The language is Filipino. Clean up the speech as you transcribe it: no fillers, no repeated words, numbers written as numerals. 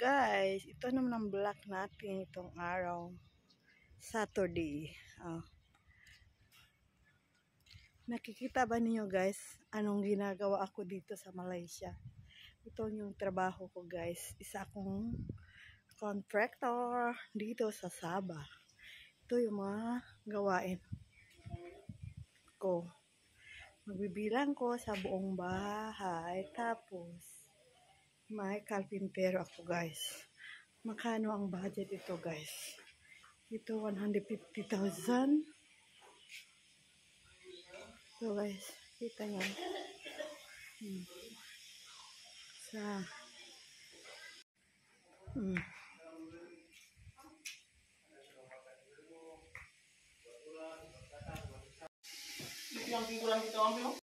guys, ito naman ang vlog natin itong araw. Saturday. Nakikita ba niyo guys, anong ginagawa ako dito sa Malaysia? Ito yung trabaho ko guys. Isa akong contractor dito sa Sabah. Ito yung mga gawain ko. Magbibilang ko sa buong bahay. Tapos, may carpintero ako guys. Magkano ang budget ito guys? Ito 150,000. Ito guys, kita nyo. Sa Yang kurang kita ambil.